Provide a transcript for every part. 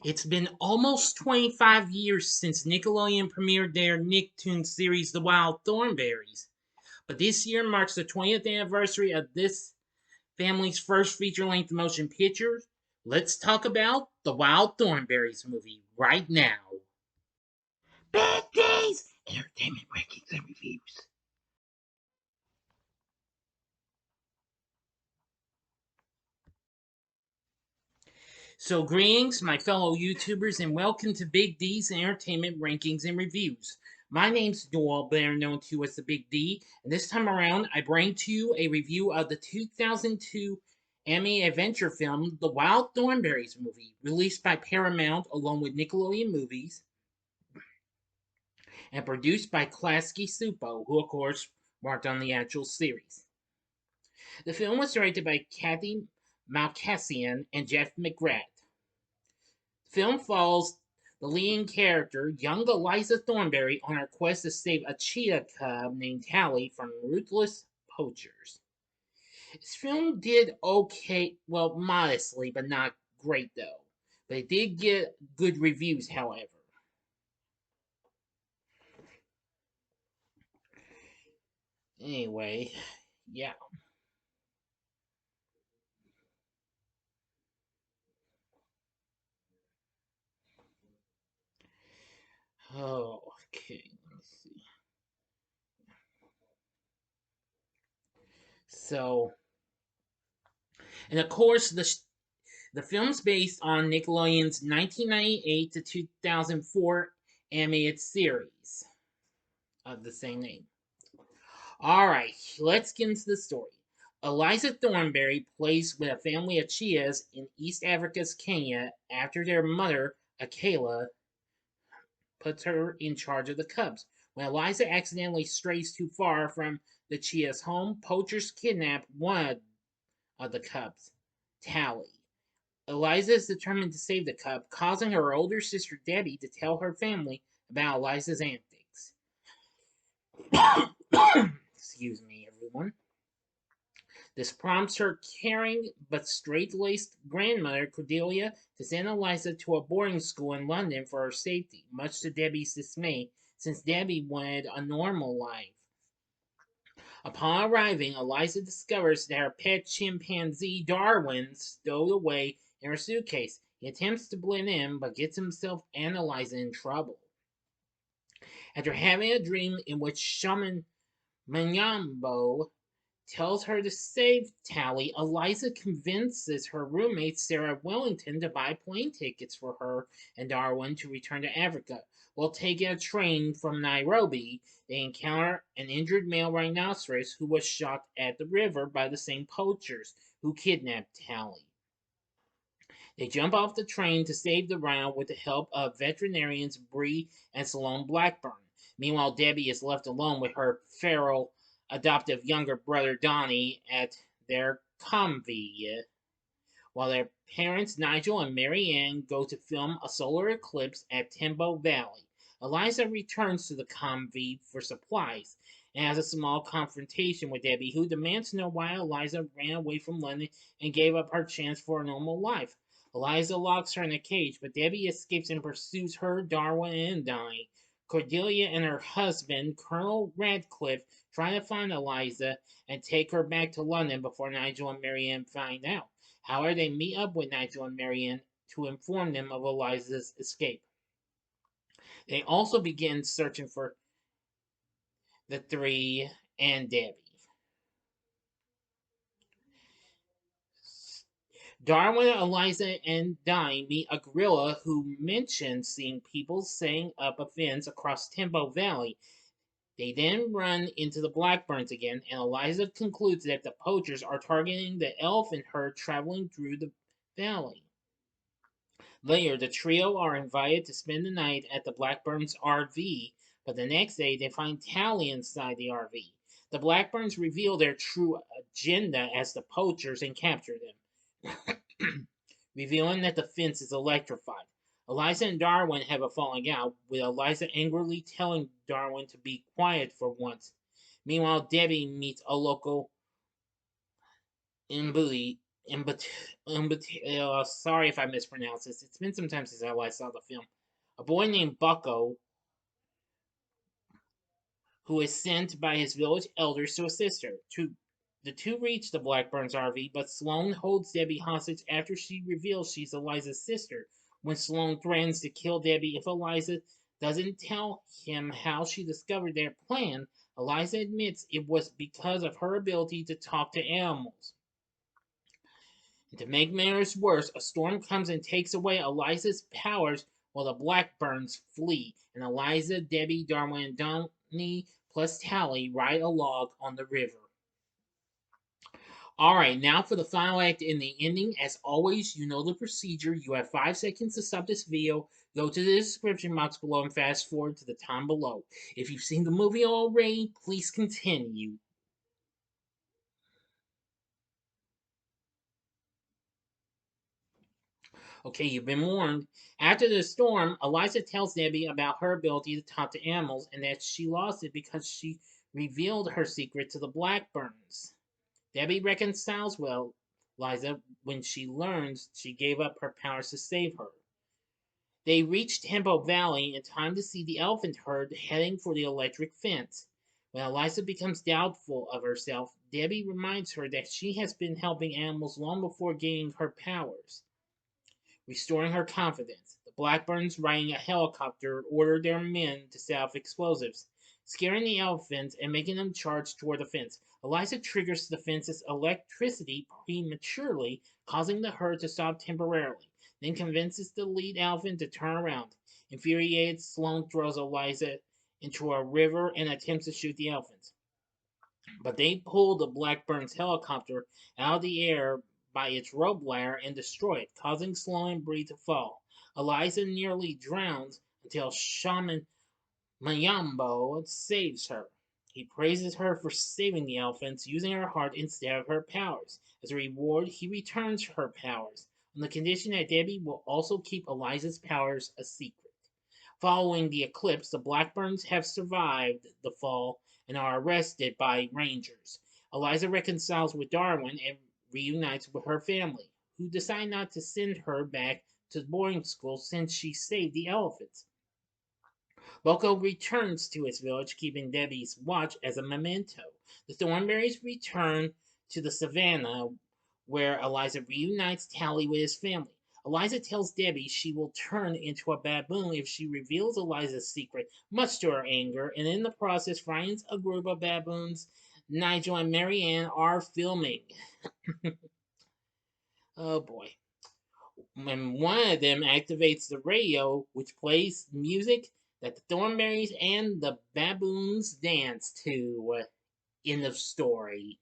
It's been almost 25 years since Nickelodeon premiered their Nicktoon series, The Wild Thornberrys. But this year marks the 20th anniversary of this family's first feature length motion picture. Let's talk about The Wild Thornberrys movie right now. Big D's Entertainment Rankings and Reviews. So, greetings, my fellow YouTubers, and welcome to Big D's Entertainment Rankings and Reviews. My name's Noel, better known to you as the Big D, and this time around, I bring to you a review of the 2002 Emmy adventure film, The Wild Thornberrys Movie, released by Paramount along with Nickelodeon Movies, and produced by Klasky Supo, who, of course, worked on the actual series. The film was directed by Kathy Malkassian and Jeff McGrath. The film follows the leading character, young Eliza Thornberry, on her quest to save a cheetah cub named Tally from ruthless poachers. This film did okay, well, modestly, but not great though. But it did get good reviews, however. Anyway, yeah. Oh, okay, let me see. So, and of course, the film's based on Nickelodeon's 1998 to 2004 animated series of the same name. Alright, let's get into the story. Eliza Thornberry plays with a family of cheetahs in East Africa's Kenya after their mother, Akela, puts her in charge of the cubs. When Eliza accidentally strays too far from the cheetah's home, poachers kidnap one of the cubs, Tally. Eliza is determined to save the cub, causing her older sister Debbie to tell her family about Eliza's antics. Excuse me, everyone. This prompts her caring but straight-laced grandmother, Cordelia, to send Eliza to a boarding school in London for her safety, much to Debbie's dismay, since Debbie wanted a normal life. Upon arriving, Eliza discovers that her pet chimpanzee, Darwin, stowed away in her suitcase. He attempts to blend in, but gets himself and Eliza in trouble. After having a dream in which Shaman Manyambo tells her to save Tally, Eliza convinces her roommate Sarah Wellington to buy plane tickets for her and Darwin to return to Africa. While taking a train from Nairobi, they encounter an injured male rhinoceros who was shot at the river by the same poachers who kidnapped Tally. They jump off the train to save the rhino with the help of veterinarians Bree and Salome Blackburn. Meanwhile, Debbie is left alone with her feral adoptive younger brother Donnie at their convey, while their parents Nigel and Mary Ann go to film a solar eclipse at Tembo Valley. Eliza returns to the convey for supplies and has a small confrontation with Debbie, who demands to know why Eliza ran away from London and gave up her chance for a normal life. Eliza locks her in a cage, but Debbie escapes and pursues her, Darwin, and Donnie. Cordelia and her husband, Colonel Radcliffe, try to find Eliza and take her back to London before Nigel and Marianne find out. However, they meet up with Nigel and Marianne to inform them of Eliza's escape. They also begin searching for the three and Debbie. Darwin, Eliza, and Donnie meet a gorilla who mentions seeing people setting up a fence across Tembo Valley. They then run into the Blackburns again, and Eliza concludes that the poachers are targeting the elephant herd traveling through the valley. Later, the trio are invited to spend the night at the Blackburns' RV, but the next day they find Tally inside the RV. The Blackburns reveal their true agenda as the poachers and capture them, revealing that the fence is electrified. Eliza and Darwin have a falling out, with Eliza angrily telling Darwin to be quiet for once. Meanwhile, Debbie meets a local Mbui Sorry if I mispronounce this. It's been some time since I last saw the film. A boy named Bucko, who is sent by his village elders to assist her. The two reach the Blackburns' RV, but Sloane holds Debbie hostage after she reveals she's Eliza's sister. When Sloane threatens to kill Debbie if Eliza doesn't tell him how she discovered their plan, Eliza admits it was because of her ability to talk to animals. And to make matters worse, a storm comes and takes away Eliza's powers while the Blackburns flee, and Eliza, Debbie, Darwin, and Donnie plus Tally ride a log on the river. Alright, now for the final act and the ending. As always, you know the procedure. You have 5 seconds to stop this video. Go to the description box below and fast forward to the time below. If you've seen the movie already, please continue. Okay, you've been warned. After the storm, Eliza tells Debbie about her ability to talk to animals and that she lost it because she revealed her secret to the Blackburns. Debbie reconciles with Eliza when she learns she gave up her powers to save her. They reach Tempo Valley in time to see the elephant herd heading for the electric fence. When Eliza becomes doubtful of herself, Debbie reminds her that she has been helping animals long before gaining her powers, restoring her confidence. The Blackburns, riding a helicopter, order their men to set off explosives, scaring the elephants and making them charge toward the fence. Eliza triggers the fence's electricity prematurely, causing the herd to stop temporarily, then convinces the lead elephant to turn around. Infuriated, Sloane throws Eliza into a river and attempts to shoot the elephants. But they pull the Blackburn's helicopter out of the air by its rope ladder and destroy it, causing Sloane and Bree to fall. Eliza nearly drowns until Shaman Mayambo saves her. He praises her for saving the elephants, using her heart instead of her powers. As a reward, he returns her powers, on the condition that Debbie will also keep Eliza's powers a secret. Following the eclipse, the Blackburns have survived the fall and are arrested by rangers. Eliza reconciles with Darwin and reunites with her family, who decide not to send her back to boarding school since she saved the elephants. Boko returns to his village, keeping Debbie's watch as a memento. The Thornberrys return to the savannah, where Eliza reunites Tally with his family. Eliza tells Debbie she will turn into a baboon if she reveals Eliza's secret, much to her anger, and in the process finds a group of baboons. Nigel and Marianne are filming. Oh boy. And one of them activates the radio, which plays music that the Thornberrys and the baboons dance to. End of story.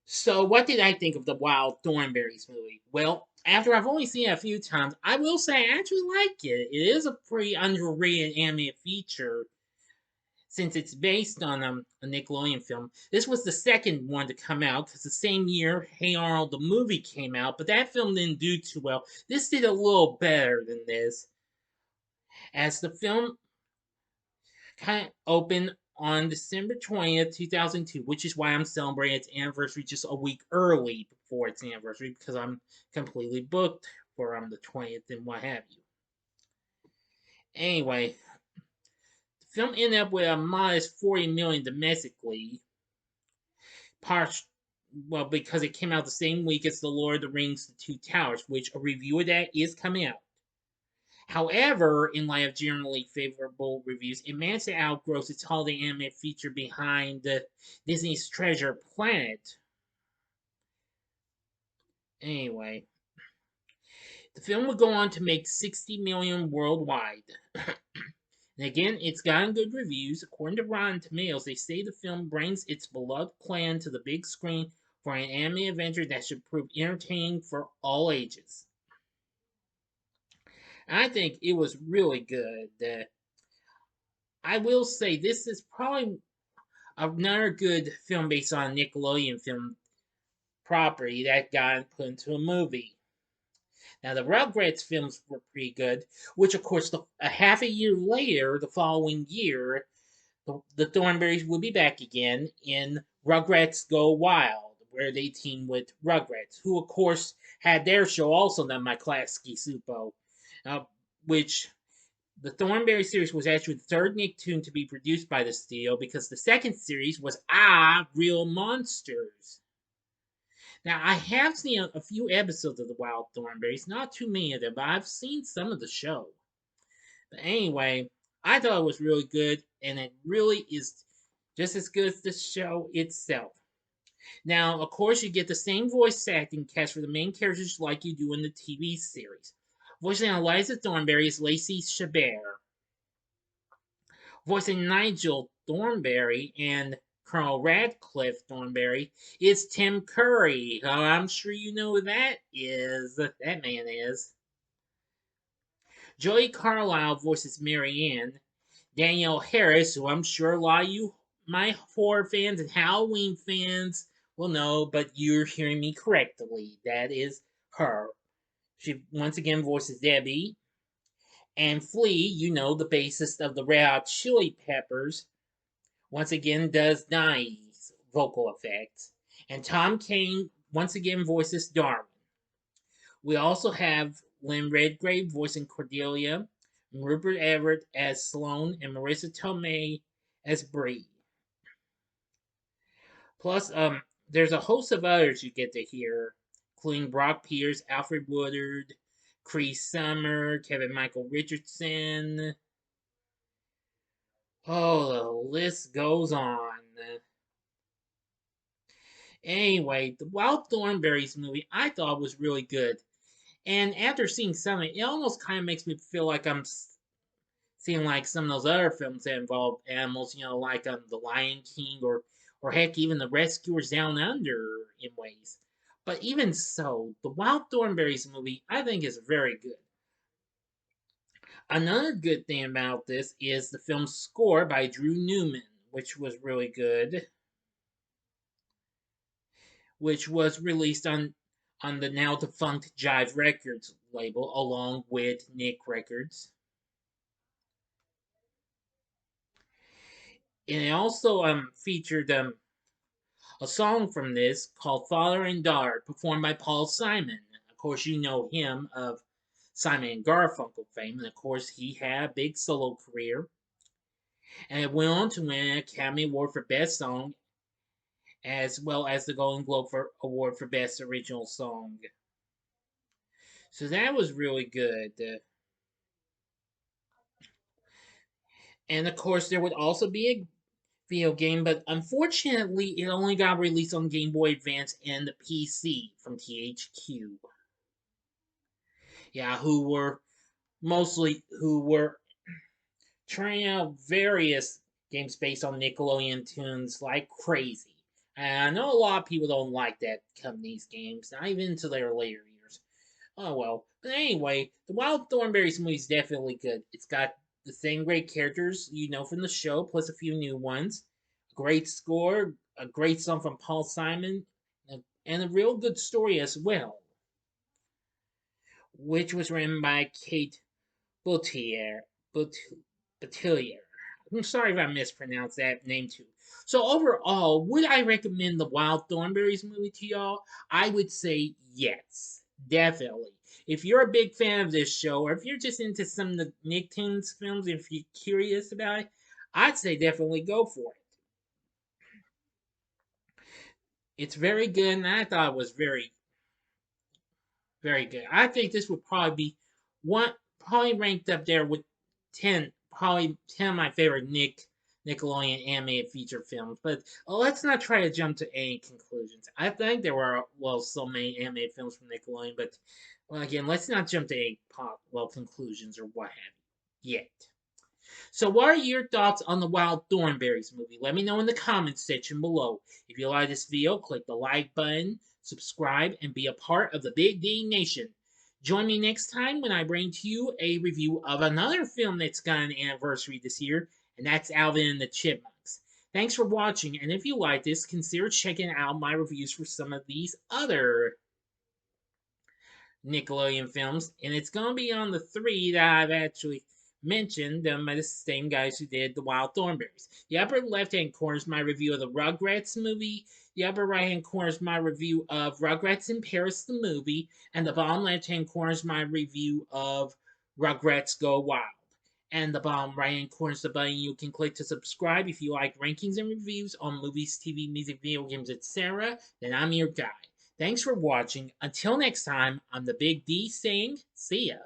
So, what did I think of the Wild Thornberrys movie? Well, after I've only seen it a few times, I will say I actually like it. It is a pretty underrated animated feature since it's based on a Nickelodeon film. This was the second one to come out because the same year Hey Arnold the movie came out, but that film didn't do too well. This did a little better than this, as the film kind of opened on December 20th, 2002, which is why I'm celebrating its anniversary just a week early before its anniversary because I'm completely booked for the 20th and what have you. Anyway, the film ended up with a modest 40 million domestically, well, because it came out the same week as The Lord of the Rings: The Two Towers, which a review of that is coming out. However, in light of generally favorable reviews, it managed to outgross its holiday animated feature behind Disney's Treasure Planet. Anyway, the film would go on to make 60 million worldwide. And again, it's gotten good reviews. According to Rotten Tomatoes, they say the film brings its beloved clan to the big screen for an animated adventure that should prove entertaining for all ages. I think it was really good. I will say this is probably another good film based on Nickelodeon film property that got put into a movie. Now, the Rugrats films were pretty good, which, of course, a half a year later, the following year, the Thornberrys will be back again in Rugrats Go Wild, where they team with Rugrats, who of course had their show also done by Klasky Supo, which the Thornberry series was actually the third Nicktoon to be produced by the studio because the second series was Real Monsters. Now, I have seen a few episodes of the Wild Thornberrys, not too many of them, but I've seen some of the show. But anyway, I thought it was really good, and it really is just as good as the show itself. Now, of course, you get the same voice acting cast for the main characters like you do in the TV series. Voicing Eliza Thornberry is Lacey Chabert. Voicing Nigel Thornberry and Colonel Radcliffe Thornberry is Tim Curry. Oh, I'm sure you know who that is. That man is. Joey Carlisle voices Marianne. Danielle Harris, who I'm sure a lot of you, my horror fans and Halloween fans, will know, but you're hearing me correctly. That is her. She once again voices Debbie. And Flea, you know, the bassist of the Red Hot Chili Peppers, once again does nice vocal effects. And Tom Kane once again voices Darwin. We also have Lynn Redgrave voicing Cordelia, Rupert Everett as Sloane, and Marissa Tomei as Bree. Plus, there's a host of others you get to hear, including Brock Pierce, Alfred Woodard, Cree Summer, Kevin Michael Richardson. Oh, the list goes on. Anyway, the Wild Thornberrys movie I thought was really good. And after seeing some of it, it almost kind of makes me feel like I'm seeing like some of those other films that involve animals, you know, like The Lion King or heck, even The Rescuers Down Under in ways. But even so, the Wild Thornberrys movie I think is very good. Another good thing about this is the film's score by Drew Newman, which was really good, which was released on the now defunct Jive Records label along with Nick Records. And it also featured a song from this called Father and Daughter, performed by Paul Simon. Of course, you know him of Simon and Garfunkel fame, and of course, he had a big solo career. And it went on to win an Academy Award for Best Song, as well as the Golden Globe Award for Best Original Song. So that was really good. And of course, there would also be a video game, but unfortunately, it only got released on Game Boy Advance and the PC from THQ. Yeah, who were trying out various games based on Nickelodeon tunes like crazy. And I know a lot of people don't like that company's games, not even into their later years. Oh well. But anyway, the Wild Thornberrys movie is definitely good. It's got the same great characters you know from the show, plus a few new ones. Great score, a great song from Paul Simon, and a real good story as well, which was written by Kate Boutilier. Boutilier. I'm sorry if I mispronounced that name too. So overall, would I recommend the Wild Thornberrys movie to y'all? I would say yes, definitely. If you're a big fan of this show, or if you're just into some of the Nicktoons films, if you're curious about it, I'd say definitely go for it. It's very good, and I thought it was very, very good. I think this would probably be probably ranked up there with 10 of my favorite Nickelodeon animated feature films. But let's not try to jump to any conclusions. I think there were so many animated films from Nickelodeon, but well, again, let's not jump to any conclusions or what have you yet. So, what are your thoughts on the Wild Thornberrys movie? Let me know in the comments section below. If you like this video, click the like button, subscribe, and be a part of the Big D Nation. Join me next time when I bring to you a review of another film that's got an anniversary this year, and that's Alvin and the Chipmunks. Thanks for watching, and if you like this, consider checking out my reviews for some of these other Nickelodeon films, and it's going to be on the 3 that I've actually mentioned them by the same guys who did the Wild Thornberrys. The upper left-hand corner is my review of the Rugrats movie. The upper right-hand corner is my review of Rugrats in Paris the movie. And the bottom left-hand corner is my review of Rugrats Go Wild. And the bottom right-hand corner is the button you can click to subscribe if you like rankings and reviews on movies, TV, music, video games, etc. Then I'm your guy. Thanks for watching. Until next time, I'm the Big D saying, see ya.